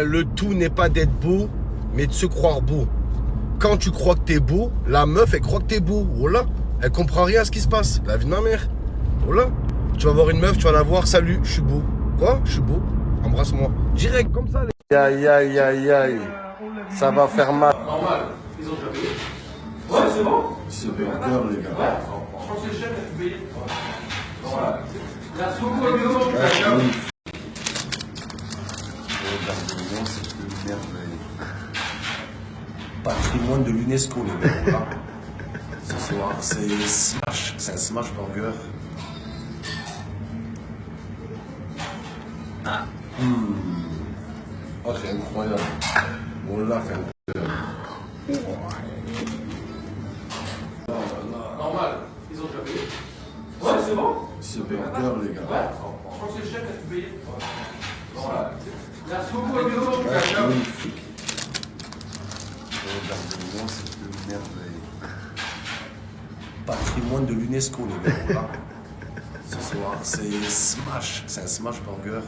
Le tout n'est pas d'être beau, mais de se croire beau. Quand tu crois que t'es beau, la meuf, elle croit que t'es beau. Voilà. Elle comprend rien à ce qui se passe. La vie de ma mère. Voilà. Tu vas voir une meuf, tu vas la voir. Salut, je suis beau. Quoi? Je suis beau. Embrasse-moi. Direct, comme ça. Aïe, aïe, aïe, aïe. Ça va faire mal. Normal. Ils ont déjà payé. Ouais, c'est bon. C'est peur, les gars. Ouais. Je pense que le chef a tout payé. Voilà. Merci beaucoup, Hugo. C'est une merveille. Patrimoine de l'UNESCO, les gars. Voilà. Ce soir, c'est Smash. C'est un Smash Burger. Oh, c'est incroyable. Bon, là, c'est incroyable. Normal. Ils ont déjà payé. Ouais, c'est bon. C'est peur, les gars. Ouais. Je pense que le chef a tout payé. Voilà. Merci beaucoup, Hugo. Magnifique. Regardez-moi, c'est une merveille. Patrimoine de l'UNESCO, les gars. Voilà. Ce soir, c'est Smash. C'est un Smash Burger.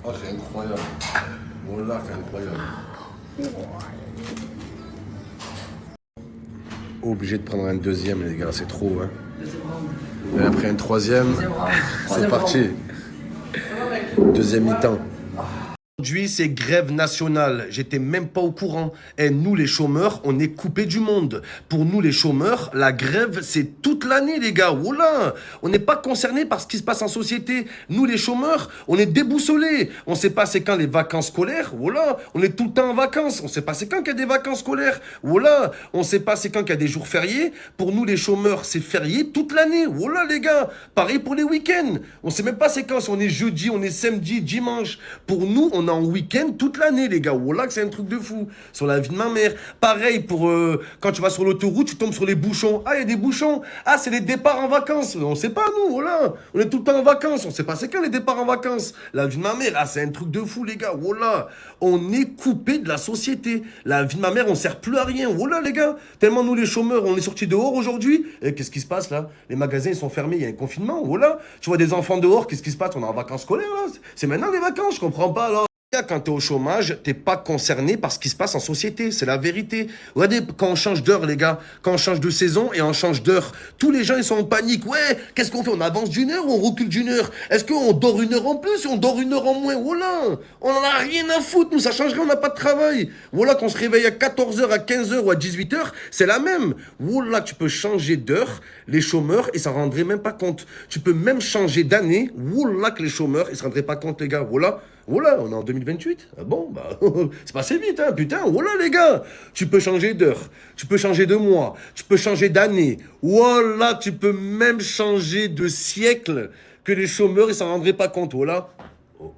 Oh, c'est incroyable. Bon, là, c'est incroyable. Obligé de prendre un deuxième, les gars. C'est trop, hein. Et après un troisième, c'est parti. Deuxième mi-temps. Aujourd'hui, c'est grève nationale. J'étais même pas au courant. Et nous, les chômeurs, on est coupés du monde. Pour nous, les chômeurs, la grève, c'est toute l'année, les gars. Oula, on n'est pas concernés par ce qui se passe en société. Nous, les chômeurs, on est déboussolés. On sait pas c'est quand les vacances scolaires. Oula, on est tout le temps en vacances. On sait pas c'est quand qu'il y a des vacances scolaires. Oula, on sait pas c'est quand qu'il y a des jours fériés. Pour nous, les chômeurs, c'est férié toute l'année. Oula, les gars. Pareil pour les week-ends. On sait même pas c'est quand. Si on est jeudi, on est samedi, dimanche. Pour nous, on est en week-end toute l'année, les gars. Voilà que c'est un truc de fou. Sur la vie de ma mère. Pareil pour quand tu vas sur l'autoroute, tu tombes sur les bouchons. Ah, il y a des bouchons. Ah, c'est les départs en vacances. On sait pas, nous. Voilà. On est tout le temps en vacances. On sait pas c'est quand les départs en vacances. La vie de ma mère. Ah, c'est un truc de fou, les gars. Voilà. On est coupé de la société. La vie de ma mère, on sert plus à rien. Voilà, les gars. Tellement nous, les chômeurs, on est sortis dehors aujourd'hui. Et qu'est-ce qui se passe, là? Les magasins, ils sont fermés. Il y a un confinement. Voilà. Tu vois des enfants dehors. Qu'est-ce qui se passe? On est en vacances scolaires, là. C'est maintenant les vacances. Je comprends pas, là. Quand t'es au chômage, t'es pas concerné par ce qui se passe en société, c'est la vérité. Regardez, quand on change d'heure, les gars, quand on change de saison et on change d'heure, tous les gens, ils sont en panique. Ouais, qu'est-ce qu'on fait? On avance d'une heure ou on recule d'une heure? Est-ce qu'on dort une heure en plus ou on dort une heure en moins? Voilà, on en a rien à foutre, nous, ça changerait, on n'a pas de travail. Voilà, qu'on se réveille à 14h, à 15h ou à 18h, c'est la même. Voilà, tu peux changer d'heure, les chômeurs, ils s'en rendraient même pas compte. Tu peux même changer d'année, voilà que les chômeurs, ils se rendraient pas compte, les gars, voilà. Voilà, on est en 2028. Ah bon, bah, c'est passé vite, hein, putain. Voilà, les gars. Tu peux changer d'heure, tu peux changer de mois, tu peux changer d'année. Voilà, tu peux même changer de siècle que les chômeurs, ils s'en rendraient pas compte. Voilà.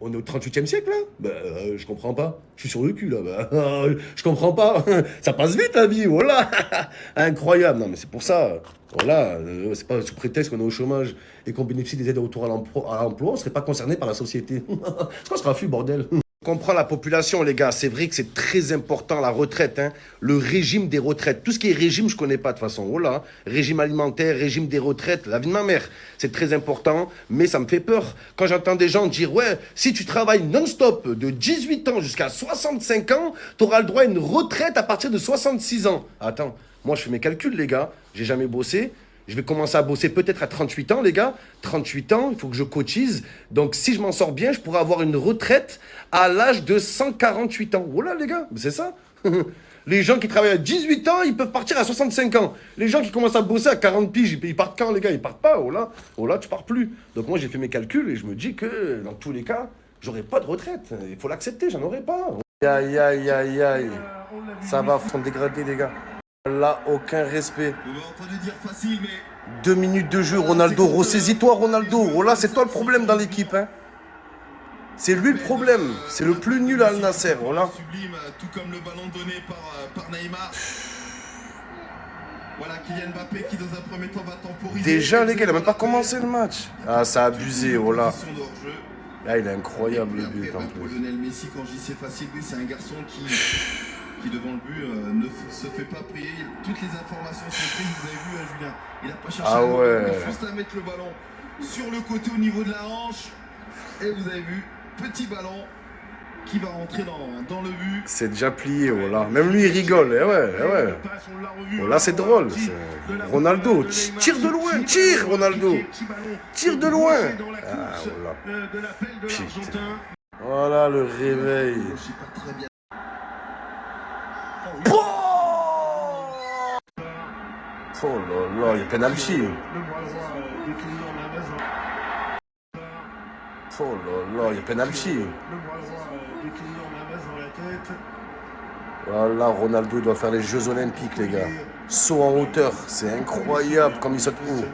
On est au 38e siècle, là? Bah, je comprends pas. Je suis sur le cul, là. Bah, je comprends pas. Ça passe vite, la vie, voilà. Incroyable. Non, mais c'est pour ça. Voilà, c'est pas sous prétexte qu'on est au chômage et qu'on bénéficie des aides de retour à l'emploi, on serait pas concerné par la société. C'est quoi ce raffut, bordel? On comprend la population, les gars. C'est vrai que c'est très important, la retraite, hein. Le régime des retraites. Tout ce qui est régime, je connais pas de toute façon. Voilà. Régime alimentaire, régime des retraites, la vie de ma mère. C'est très important, mais ça me fait peur. Quand j'entends des gens dire, ouais, si tu travailles non-stop de 18 ans jusqu'à 65 ans, tu auras le droit à une retraite à partir de 66 ans. Attends, moi je fais mes calculs, les gars. J'ai jamais bossé. Je vais commencer à bosser peut-être à 38 ans, les gars. 38 ans, il faut que je cotise. Donc, si je m'en sors bien, je pourrais avoir une retraite à l'âge de 148 ans. Voilà, les gars, c'est ça. Les gens qui travaillent à 18 ans, ils peuvent partir à 65 ans. Les gens qui commencent à bosser à 40 piges, ils partent quand, les gars? Ils partent pas. Oh là, tu pars plus. Donc, moi, j'ai fait mes calculs et je me dis que, dans tous les cas, j'aurai pas de retraite. Il faut l'accepter, j'en aurai pas. Aïe, aïe, aïe, aïe. Ça va se dégrader, les gars. Là, aucun respect. 2 minutes de jeu, Ronaldo. Ressaisis-toi, Ronaldo. Oh là, c'est toi le problème dans l'équipe, hein. C'est lui le problème. C'est le plus nul à Al Nasser. Voilà. Sublime, tout comme le ballon donné par Neymar. Voilà Kylian Mbappé qui dans un premier temps va temporiser. Déjà, les gars, il a même pas commencé le match. Ah, ça a abusé, voilà. Là, il est incroyable le but en pour plus. Lionel Messi, quand j'y sais facile, lui, c'est un garçon qui devant le but ne se fait pas prier. Toutes les informations sont prises, vous avez vu, Julien. Il a pas cherché Ah ouais. juste à mettre le ballon sur le côté au niveau de la hanche. Et vous avez vu, petit ballon qui va rentrer dans le but. C'est déjà plié, voilà. Même lui, il rigole. Eh ouais, eh ouais. Voilà, c'est drôle. Ronaldo, tire de loin, tire, Ronaldo. Tire de loin. Ah, voilà. Putain. Voilà le réveil. Oh là là, il y a penalty. Oh là là, il y a penalty. Voilà, Ronaldo doit faire les Jeux Olympiques, les gars. Saut en hauteur, c'est incroyable comme il saute haut.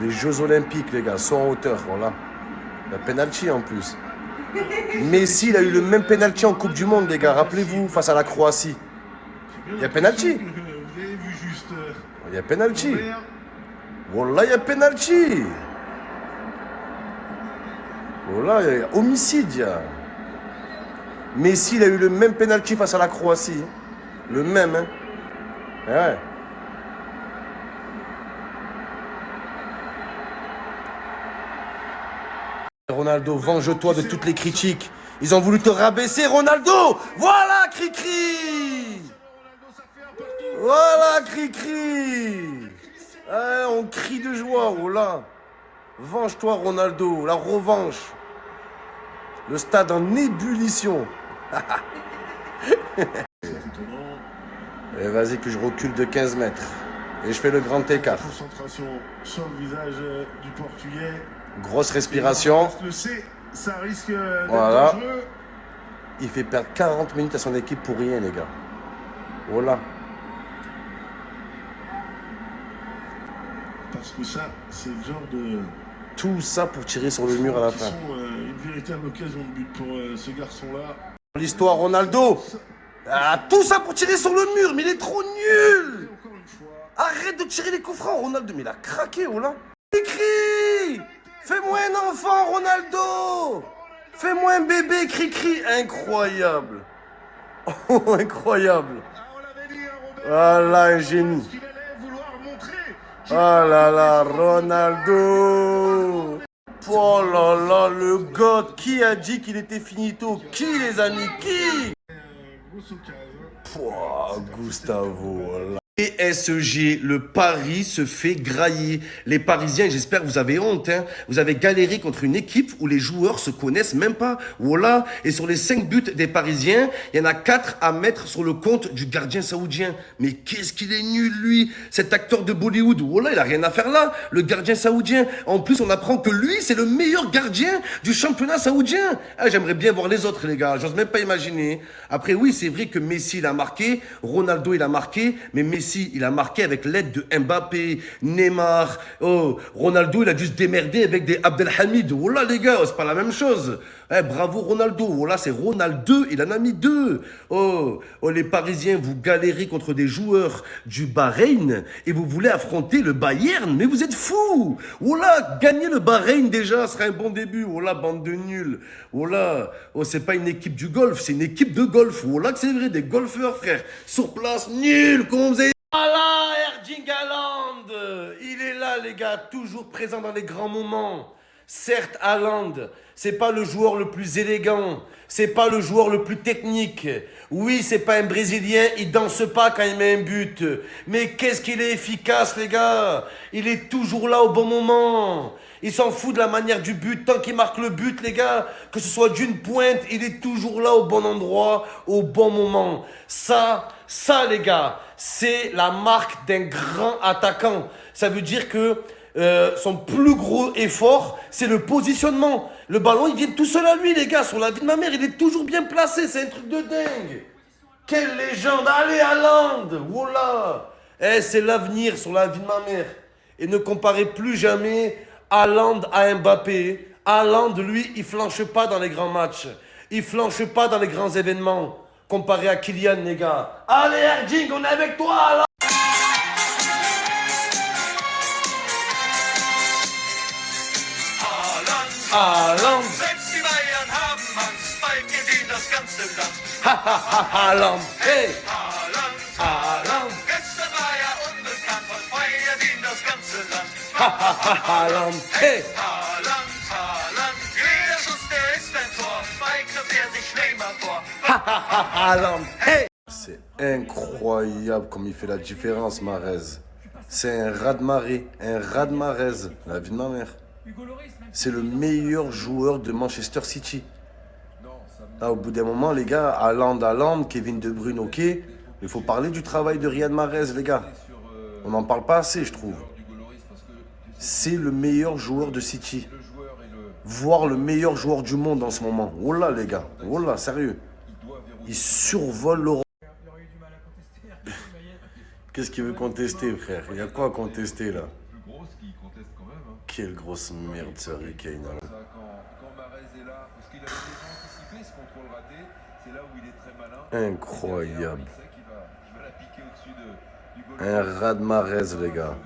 Les Jeux Olympiques, les gars, saut en hauteur, voilà. Il y a penalty en plus. Messi, il a eu le même penalty en Coupe du Monde, les gars. Rappelez-vous, face à la Croatie. Il y a penalty. Il y a penalty. Wallah, il y a penalty. Wallah, il y a homicide. Il y a. Messi, il a eu le même penalty face à la Croatie. Le même, hein. Ouais. Ronaldo, venge-toi de toutes les critiques. Ils ont voulu te rabaisser, Ronaldo. Voilà, Cricri. Voilà, Cricri. On crie de joie, oh là. Venge-toi, Ronaldo, la revanche. Le stade en ébullition. Et vas-y que je recule de 15 mètres. Et je fais le grand écart. Concentration sur le visage du Portugais. Grosse respiration. Le C, ça risque d'être voilà. dangereux. Il fait perdre 40 minutes à son équipe pour rien, les gars. Voilà. Parce que ça, c'est le genre de... Tout ça pour tirer sur le mur à la fin. Une véritable occasion de but pour ce garçon-là. L'histoire Ronaldo. Ah, tout ça pour tirer sur le mur, mais il est trop nul. Arrête de tirer les coups francs, Ronaldo. Mais il a craqué, oh là. Cri-cri. Fais-moi un enfant, Ronaldo. Fais-moi un bébé, cri-cri. Incroyable. Oh, incroyable. Voilà, un génie. Oh là là, Ronaldo. Oh là là, le God. Qui a dit qu'il était finito? Qui, les amis? Qui? Pouah, Gustavo, voilà. PSG, le pari se fait grailler. Les Parisiens, j'espère que vous avez honte, hein. Vous avez galéré contre une équipe où les joueurs se connaissent même pas. Voilà. Et sur les 5 buts des Parisiens, il y en a 4 à mettre sur le compte du gardien saoudien. Mais qu'est-ce qu'il est nul, lui. Cet acteur de Bollywood. Voilà, il a rien à faire là. Le gardien saoudien. En plus, on apprend que lui, c'est le meilleur gardien du championnat saoudien. Ah, j'aimerais bien voir les autres, les gars. J'ose même pas imaginer. Après, oui, c'est vrai que Messi, il a marqué. Ronaldo, il a marqué. Mais Messi, il a marqué avec l'aide de Mbappé, Neymar. Oh, Ronaldo, il a dû se démerder avec des Abdelhamid. Oh là, les gars, c'est pas la même chose. Eh, bravo Ronaldo. Oh là, c'est Ronaldo, il en a mis 2. Oh, les Parisiens, vous galérez contre des joueurs du Bahreïn et vous voulez affronter le Bayern. Mais vous êtes fous. Oh là, gagner le Bahreïn déjà serait un bon début. Oh là, bande de nuls. Oh là, oh, c'est pas une équipe du golf, c'est une équipe de golf. Oh là, que c'est vrai, des golfeurs, frère. Sur place, nul, comment vous avez... Voilà, Erling Haaland. Il est là, les gars, toujours présent dans les grands moments. Certes, Haaland, c'est pas le joueur le plus élégant, c'est pas le joueur le plus technique. Oui, c'est pas un Brésilien, il danse pas quand il met un but. Mais qu'est-ce qu'il est efficace, les gars. Il est toujours là au bon moment. Il s'en fout de la manière du but, tant qu'il marque le but, les gars, que ce soit d'une pointe, il est toujours là au bon endroit, au bon moment. Ça, les gars, c'est la marque d'un grand attaquant. Ça veut dire que son plus gros effort, c'est le positionnement. Le ballon, il vient tout seul à lui, les gars. Sur la vie de ma mère, il est toujours bien placé. C'est un truc de dingue. Quelle légende. Allez, Haaland. Voilà. C'est l'avenir sur la vie de ma mère. Et ne comparez plus jamais Haaland à Mbappé. Haaland, lui, il flanche pas dans les grands matchs. Il flanche pas dans les grands événements. Comparé à Kylian, les gars. Allez, Erling, on est avec toi, Haaland. Haaland. Selbst die Bayern haben Angst, bald gewinnt das ganze Land. Haaland. Hey. Haaland. Haaland. Gestern war er unbekannt, heute feiert ihn das ganze Land. Haaland, hey! Haaland, Haaland, jeder Schuss, der ist ein Tor. Bei Griff er sich Neymar vor. Haaland, hey! C'est incroyable comme il fait la différence, Mahrez. C'est un raz-de-marée, la vie de ma mère. C'est le meilleur joueur de Manchester City. Là, au bout d'un moment, les gars, Haaland, Kevin De Bruyne, ok. Il faut parler du travail de Riyad Mahrez, les gars. On n'en parle pas assez, je trouve. C'est le meilleur joueur de City. Voire le meilleur joueur du monde en ce moment. Oh là, les gars. Oh là, sérieux. Il survole l'Europe. Qu'est-ce qu'il veut contester, frère? Il y a quoi à contester, là? Plus grosse qui conteste quand même. Hein. Quelle grosse merde, ce Harry Kane. Hein. Quand Mahrez est là, parce qu'il avait déjà anticipé ce contrôle raté, c'est là où il est très malin. Incroyable. Il sait qu'il va la piquer au-dessus du goal. Un raz de Mahrez, les gars.